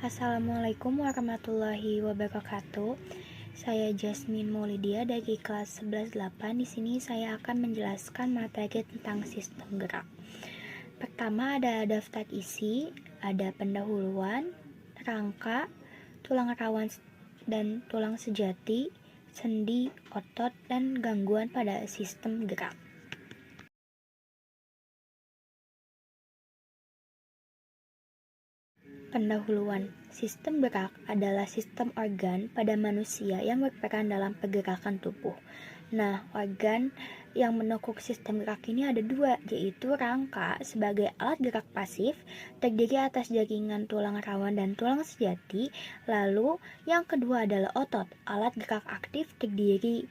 Assalamualaikum warahmatullahi wabarakatuh. Saya Jasmine Maulidia dari kelas 11-8. Di sini saya akan menjelaskan materi tentang sistem gerak. Pertama ada daftar isi, ada pendahuluan, rangka, tulang rawan dan tulang sejati, sendi, otot, dan gangguan pada sistem gerak. Pendahuluan. Sistem gerak adalah sistem organ pada manusia yang berperan dalam pergerakan tubuh. Nah, organ yang mendukung sistem gerak ini ada dua, yaitu rangka sebagai alat gerak pasif, terdiri atas jaringan tulang rawan dan tulang sejati. Lalu, yang kedua adalah otot, alat gerak aktif terdiri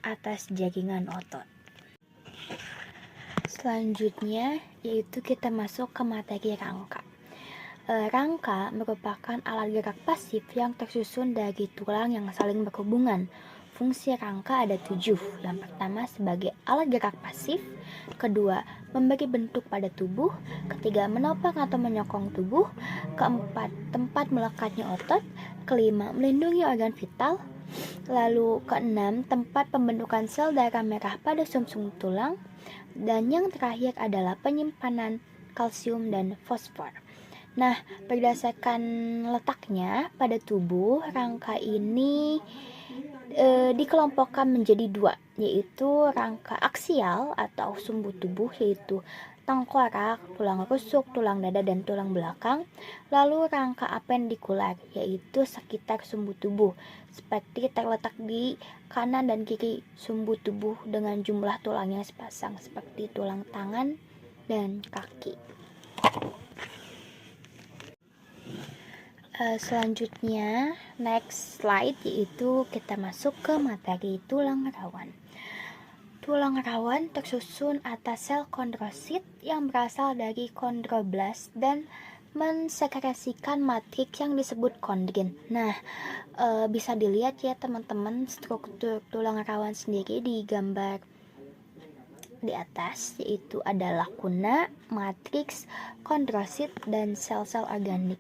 atas jaringan otot. Selanjutnya, yaitu kita masuk ke materi rangka. Rangka merupakan alat gerak pasif yang tersusun dari tulang yang saling berhubungan. Fungsi rangka ada 7. Yang pertama sebagai alat gerak pasif, kedua memberi bentuk pada tubuh, ketiga menopang atau menyokong tubuh, keempat tempat melekatnya otot, kelima melindungi organ vital, lalu keenam tempat pembentukan sel darah merah pada sumsum tulang, dan yang terakhir adalah penyimpanan kalsium dan fosfor. Nah, berdasarkan letaknya pada tubuh, rangka ini dikelompokkan menjadi dua, yaitu rangka aksial atau sumbu tubuh, yaitu tengkorak, tulang rusuk, tulang dada, dan tulang belakang. Lalu rangka apendikular, yaitu sekitar sumbu tubuh, seperti terletak di kanan dan kiri sumbu tubuh dengan jumlah tulang yang sepasang, seperti tulang tangan dan kaki. Selanjutnya, next slide, yaitu kita masuk ke materi tulang rawan. Tulang rawan tersusun atas sel kondrosit yang berasal dari kondroblast dan mensekresikan matriks yang disebut kondrin. Nah, bisa dilihat ya teman-teman struktur tulang rawan sendiri di gambar di atas, yaitu ada lakuna, matriks, kondrosit, dan sel-sel organik.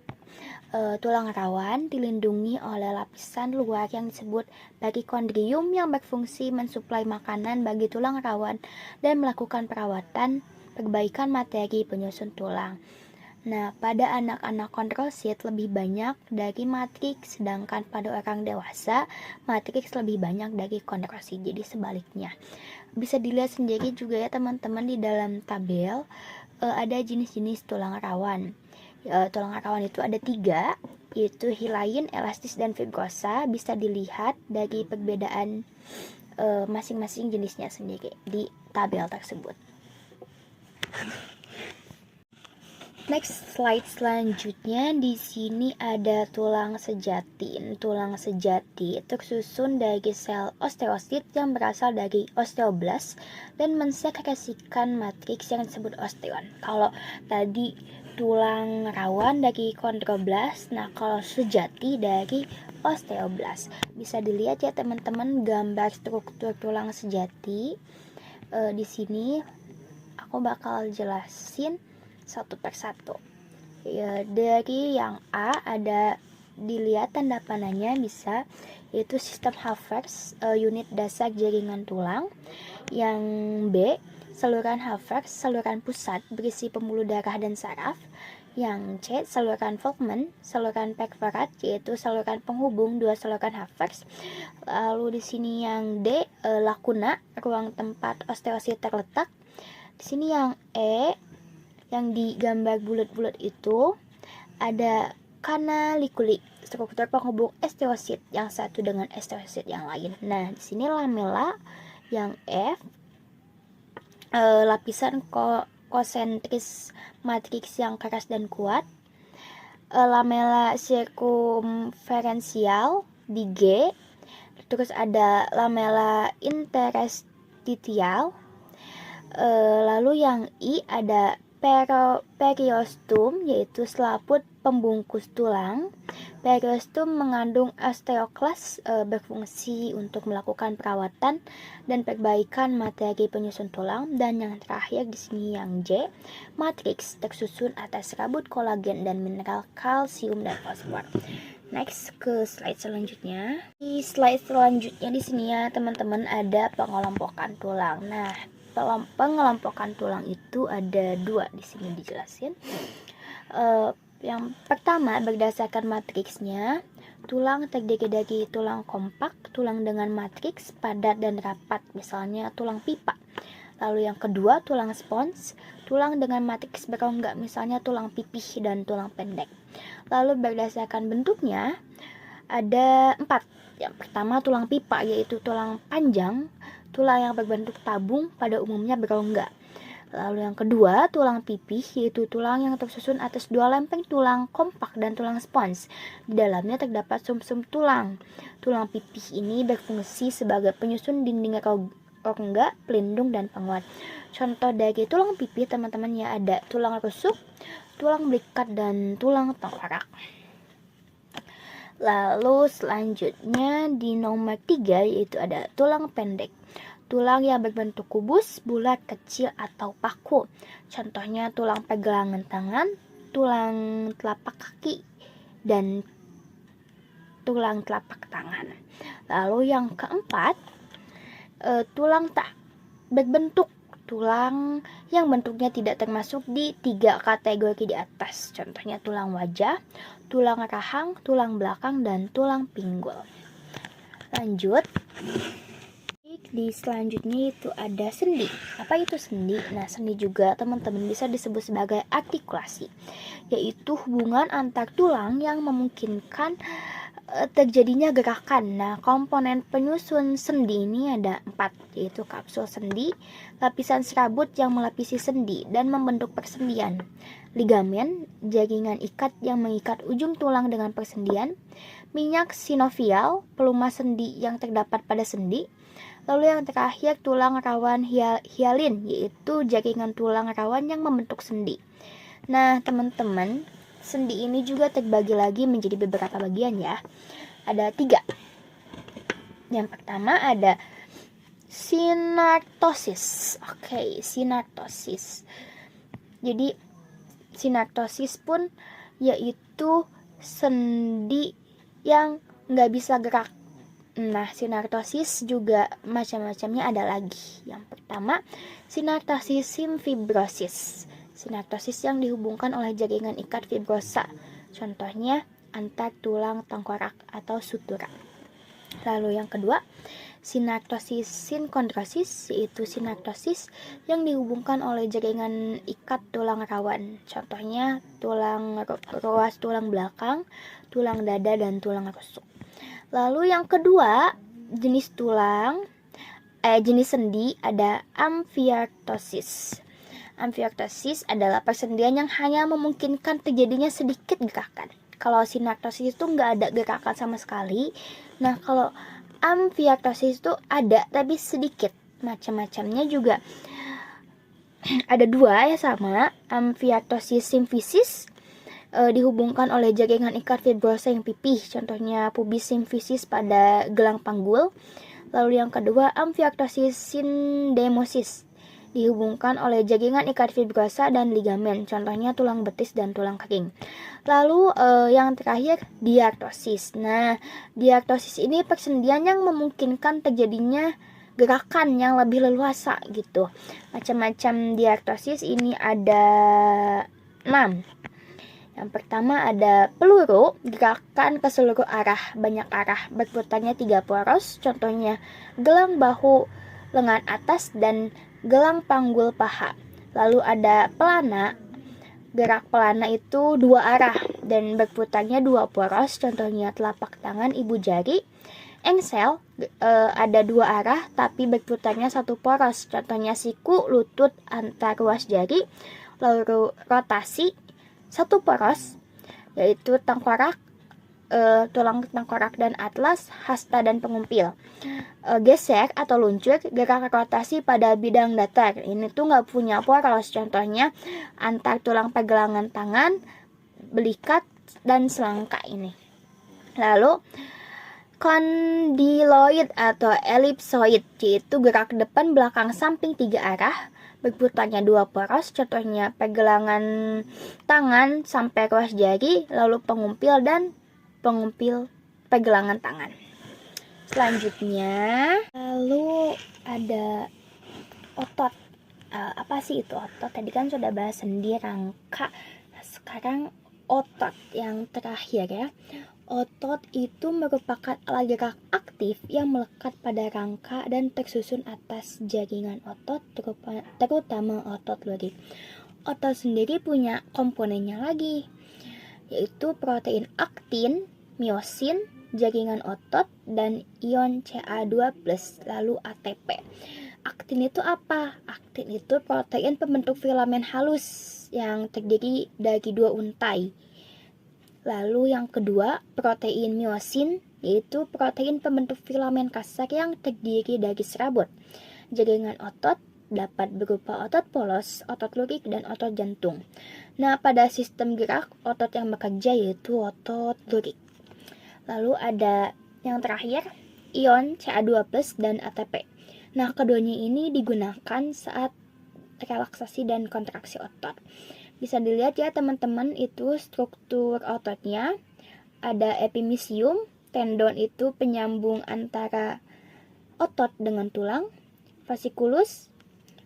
Tulang rawan dilindungi oleh lapisan luar yang disebut perikondrium yang berfungsi mensuplai makanan bagi tulang rawan dan melakukan perawatan perbaikan materi penyusun tulang. Nah, pada anak-anak kondrosit lebih banyak dari matriks, sedangkan pada orang dewasa matriks lebih banyak dari kondrosit. Jadi sebaliknya. Bisa dilihat sendiri juga ya teman-teman di dalam tabel ada jenis-jenis tulang rawan. Tulang rawan itu ada 3, yaitu hilain, elastis, dan fibrosa. Bisa dilihat dari perbedaan masing-masing jenisnya sendiri di tabel tersebut. Next slide selanjutnya, di sini ada tulang sejati. Tulang sejati tersusun dari sel osteosit yang berasal dari osteoblast dan mensekresikan matriks yang disebut osteon. Kalau tadi tulang rawan dari kondroblast, nah kalau sejati dari osteoblast. Bisa dilihat ya teman-teman gambar struktur tulang sejati. Di sini aku bakal jelasin satu persatu. Ya, dari yang A ada dilihat tanda panahnya bisa, yaitu sistem Havertz, unit dasar jaringan tulang. Yang B, saluran Havertz, saluran pusat berisi pembuluh darah dan saraf. Yang C, saluran Volkmann, saluran Peyvaert, yaitu saluran penghubung dua saluran Havertz. Lalu di sini yang D, lakuna, ruang tempat osteosit terletak. Di sini yang E, yang di gambar bulat-bulat itu ada kanalikuli, struktur penghubung osteosit yang satu dengan osteosit yang lain. Nah, di sini lamela yang F, lapisan konsentris matriks yang keras dan kuat. Lamela sirkumferensial di G. Terus ada lamela interstitial. Lalu yang I ada Periosteum yaitu selaput pembungkus tulang. Periosteum mengandung osteoklas, berfungsi untuk melakukan perawatan dan perbaikan materi penyusun tulang. Dan yang terakhir di sini yang J, matriks tersusun atas serabut kolagen dan mineral kalsium dan fosfor. Next ke slide selanjutnya. Di slide selanjutnya di sini ya teman-teman ada pengelompokan tulang. Nah, pengelompokan tulang itu ada 2 di sini dijelasin. Yang pertama berdasarkan matriksnya, tulang terdiri dari tulang kompak, tulang dengan matriks padat dan rapat, misalnya tulang pipa. Lalu yang kedua tulang spons, tulang dengan matriks berongga, misalnya tulang pipih dan tulang pendek. Lalu berdasarkan bentuknya ada 4. Yang pertama tulang pipa, yaitu tulang panjang, tulang yang berbentuk tabung, pada umumnya berongga. Lalu yang kedua tulang pipih, yaitu tulang yang tersusun atas 2 lempeng tulang kompak dan tulang spons. Di dalamnya terdapat sumsum tulang. Tulang pipih ini berfungsi sebagai penyusun dinding rongga, pelindung, dan penguat. Contoh dari tulang pipih teman-teman ya ada tulang rusuk, tulang belikat, dan tulang tengkorak. Lalu selanjutnya di nomor 3 yaitu ada tulang pendek. Tulang yang berbentuk kubus, bulat, kecil, atau paku. Contohnya tulang pergelangan tangan, tulang telapak kaki, dan tulang telapak tangan. Lalu yang keempat, tulang tak berbentuk. Tulang yang bentuknya tidak termasuk di 3 kategori di atas. Contohnya tulang wajah, tulang rahang, tulang belakang, dan tulang pinggul. Lanjut. Di selanjutnya itu ada sendi. Apa itu sendi? Nah, sendi juga teman-teman bisa disebut sebagai artikulasi, yaitu hubungan antar tulang yang memungkinkan terjadinya gerakan. Nah, komponen penyusun sendi ini ada 4, yaitu kapsul sendi, lapisan serabut yang melapisi sendi dan membentuk persendian, ligamen, jaringan ikat yang mengikat ujung tulang dengan persendian, minyak sinovial, pelumas sendi yang terdapat pada sendi. Lalu yang terakhir tulang rawan hialin, yaitu jaringan tulang rawan yang membentuk sendi. Nah, teman-teman, sendi ini juga terbagi lagi menjadi beberapa bagian ya. Ada 3. Yang pertama ada sinartosis. Oke, sinartosis. Jadi sinartosis pun yaitu sendi yang nggak bisa gerak. Nah, sinartosis juga macam-macamnya ada lagi. Yang pertama, sinartosis simfibrosis. Sinartosis yang dihubungkan oleh jaringan ikat fibrosa. Contohnya antar tulang tengkorak atau sutura. Lalu yang kedua, sinartosis sinkondrosis, yaitu sinartosis yang dihubungkan oleh jaringan ikat tulang rawan. Contohnya tulang ruas tulang belakang, tulang dada, dan tulang rusuk. Lalu yang kedua, jenis sendi ada amfiartosis. Amfiartosis adalah persendian yang hanya memungkinkan terjadinya sedikit gerakan. Kalau sinartosis itu nggak ada gerakan sama sekali. Nah, kalau amfiartosis itu ada tapi sedikit. Macam-macamnya juga ada 2 ya sama. Amfiartosis simfisis dihubungkan oleh jaringan ikat fibrosa yang pipih, contohnya pubis simfisis pada gelang panggul. Lalu yang kedua, amfiartosis sindemosis, dihubungkan oleh jaringan ikat fibrosa dan ligamen, contohnya tulang betis dan tulang kering. Lalu yang terakhir, diartosis. Nah, diartosis ini persendian yang memungkinkan terjadinya gerakan yang lebih leluasa gitu. Macam-macam diartosis ini ada 6. Yang pertama ada peluru, gerakan ke seluruh arah, banyak arah, berputarnya 3 poros, contohnya gelang bahu lengan atas dan gelang panggul paha. Lalu ada pelana, gerak pelana itu 2 arah dan berputarnya 2 poros, contohnya telapak tangan, ibu jari. Engsel ada 2 arah tapi berputarnya 1 poros, contohnya siku, lutut, antar ruas jari. Lalu rotasi 1 poros, yaitu tengkorak, tulang tengkorak dan atlas, hasta dan pengumpil. Gesek atau luncur, gerak rotasi pada bidang datar. Ini tuh nggak punya poros, contohnya antar tulang pergelangan tangan, belikat, dan selangka ini. Lalu kondyloid atau elipsoid, yaitu gerak depan, belakang, samping 3 arah, berputarnya 2 poros, contohnya pergelangan tangan sampai ruas jari, lalu pengumpil dan pengumpil pergelangan tangan. Selanjutnya, lalu ada otot. Apa sih itu otot? Tadi kan sudah bahas sendi, rangka. Sekarang otot yang terakhir ya. Otot itu merupakan alat gerak aktif yang melekat pada rangka dan tersusun atas jaringan otot, terutama otot lurik. Otot sendiri punya komponennya lagi, yaitu protein aktin, miosin, jaringan otot, dan ion Ca2+, lalu ATP. Aktin itu apa? Aktin itu protein pembentuk filamen halus yang terdiri dari 2 untai. Lalu yang kedua, protein miosin, yaitu protein pembentuk filamen kasar yang terdiri dari serabut. Jaringan otot dapat berupa otot polos, otot lurik, dan otot jantung. Nah, pada sistem gerak, otot yang bekerja yaitu otot lurik. Lalu ada yang terakhir, ion Ca2+ dan ATP. Nah, keduanya ini digunakan saat relaksasi dan kontraksi otot. Bisa dilihat ya teman-teman, itu struktur ototnya. Ada epimysium, tendon itu penyambung antara otot dengan tulang, fasciculus,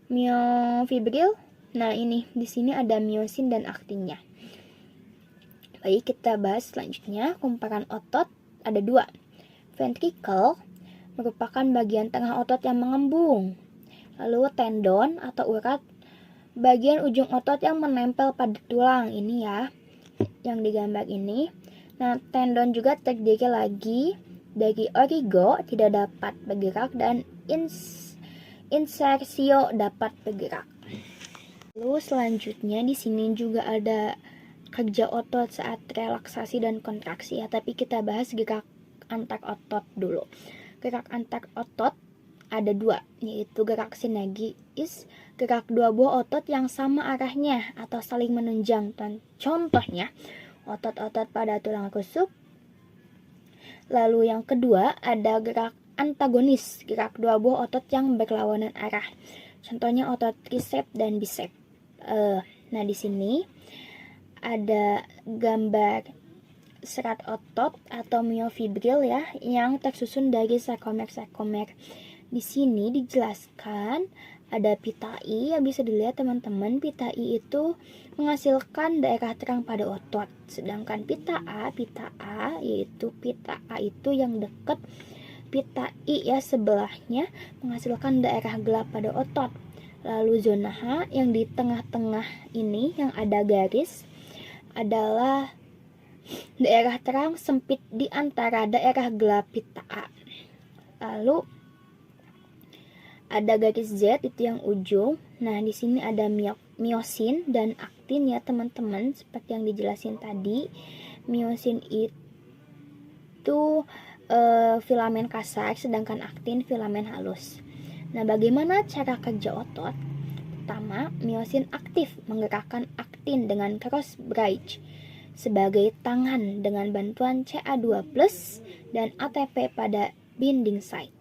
myofibril. Nah, ini di sini ada miosin dan aktinnya. Baik, kita bahas selanjutnya. Kumparan otot ada 2. Ventricle merupakan bagian tengah otot yang mengembung. Lalu tendon atau urat, bagian ujung otot yang menempel pada tulang. Ini ya, yang digambar ini. Nah, tendon juga terdiri lagi dari origo, tidak dapat bergerak, dan insersio, dapat bergerak. Lalu selanjutnya di sini juga ada kerja otot saat relaksasi dan kontraksi ya, tapi kita bahas gerak antar otot dulu. Gerak antar otot ada 2, yaitu gerak sinergis, gerak 2 buah otot yang sama arahnya atau saling menunjang. Contohnya otot-otot pada tulang rusuk. Lalu yang kedua ada gerak antagonis, gerak 2 buah otot yang berlawanan arah. Contohnya otot tricep dan bicep. Nah, di sini ada gambar serat otot atau myofibril ya, yang tersusun dari sarkomer-sarkomer. Di sini dijelaskan ada pita I, yang bisa dilihat teman-teman. Pita I itu menghasilkan daerah terang pada otot, sedangkan pita A yaitu pita A itu yang dekat pita I ya sebelahnya, menghasilkan daerah gelap pada otot. Lalu zona H yang di tengah-tengah ini yang ada garis adalah daerah terang sempit di antara daerah gelap pita A. Lalu ada garis Z itu yang ujung. Nah, di sini ada miosin dan aktin ya teman-teman, seperti yang dijelasin tadi. Miosin itu filamen kasar, sedangkan aktin filamen halus. Nah, bagaimana cara kerja otot? Pertama, miosin aktif menggerakkan aktin dengan cross bridge sebagai tangan dengan bantuan Ca2+ dan ATP pada binding site.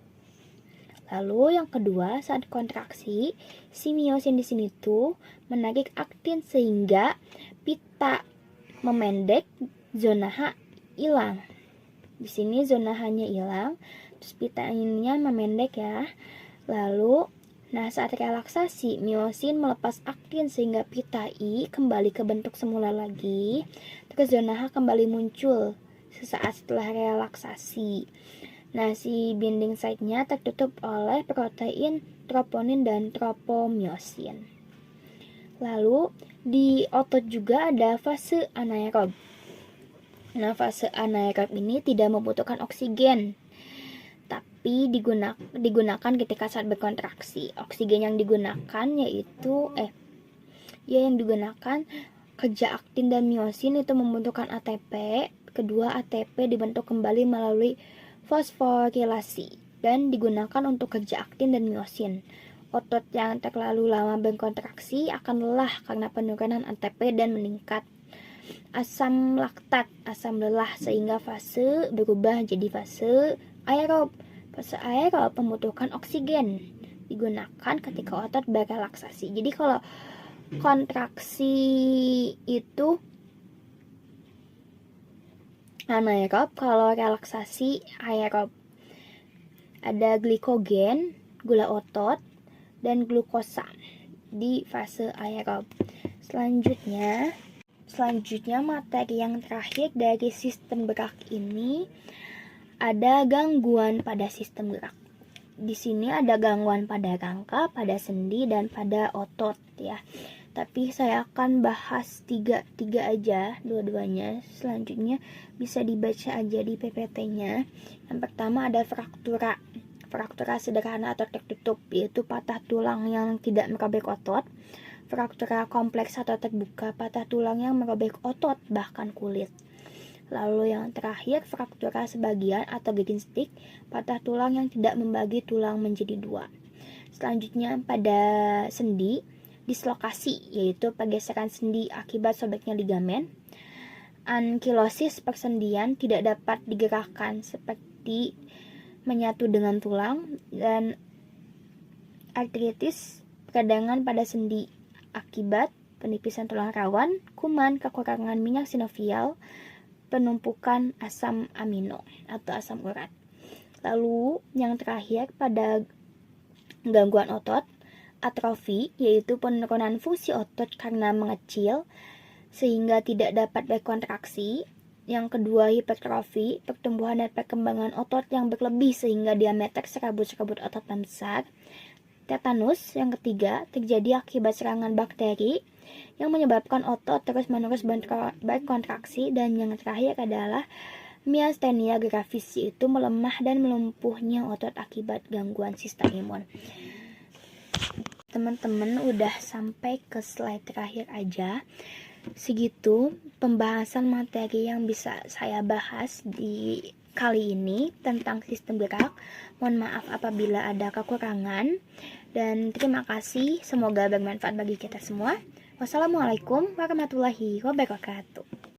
Lalu yang kedua, saat kontraksi, si miosin di sini tuh menarik aktin sehingga pita memendek, zona H hilang. Di sini zona H-nya hilang, terus pita ininya memendek ya. Lalu, nah saat relaksasi, miosin melepas aktin sehingga pita I kembali ke bentuk semula lagi. Terus zona H kembali muncul sesaat setelah relaksasi. Nah, si binding site-nya tertutup oleh protein troponin dan tropomyosin. Lalu, di otot juga ada fase anaerob. Nah, fase anaerob ini tidak membutuhkan oksigen, tapi digunakan ketika saat berkontraksi. Oksigen yang digunakan yaitu yang digunakan kerja aktin dan miosin itu membentukkan ATP. Kedua, ATP dibentuk kembali melalui fosforilasi dan digunakan untuk kerja aktin dan miosin. Otot yang terlalu lama berkontraksi akan lelah karena penurunan ATP dan meningkat asam laktat, asam lelah, sehingga fase berubah jadi fase aerob. Fase aerob membutuhkan oksigen, digunakan ketika otot berelaksasi. Jadi kalau kontraksi itu anaerob, kalau relaksasi aerob. Ada glikogen, gula otot, dan glukosa di fase aerob. Selanjutnya materi yang terakhir dari sistem gerak ini ada gangguan pada sistem gerak. Di sini ada gangguan pada rangka, pada sendi, dan pada otot ya. Tapi saya akan bahas tiga aja dua-duanya. Selanjutnya bisa dibaca aja di PPT-nya. Yang pertama ada fraktura sederhana atau tertutup, yaitu patah tulang yang tidak merobek otot. Fraktura kompleks atau terbuka, patah tulang yang merobek otot bahkan kulit. Lalu yang terakhir, fraktura sebagian atau gagging stick, patah tulang yang tidak membagi tulang menjadi dua. Selanjutnya pada sendi, dislokasi, yaitu pergeseran sendi akibat sobeknya ligamen. Ankilosis, persendian tidak dapat digerakkan seperti menyatu dengan tulang. Dan artritis, peradangan pada sendi akibat penipisan tulang rawan, kuman, kekurangan minyak sinovial, penumpukan asam amino atau asam urat. Lalu yang terakhir pada gangguan otot, atrofi, yaitu penurunan fungsi otot karena mengecil sehingga tidak dapat berkontraksi. Yang kedua, hipertrofi, pertumbuhan dan perkembangan otot yang berlebih sehingga diameter serabut-serabut otot membesar. Tetanus, yang ketiga, terjadi akibat serangan bakteri yang menyebabkan otot terus-menerus berkontraksi. Dan yang terakhir adalah miastenia gravis, yaitu melemah dan melumpuhnya otot akibat gangguan sistem imun. Teman-teman udah sampai ke slide terakhir aja. Segitu pembahasan materi yang bisa saya bahas di kali ini tentang sistem gerak. Mohon maaf apabila ada kekurangan, dan terima kasih, semoga bermanfaat bagi kita semua. Wassalamualaikum warahmatullahi wabarakatuh.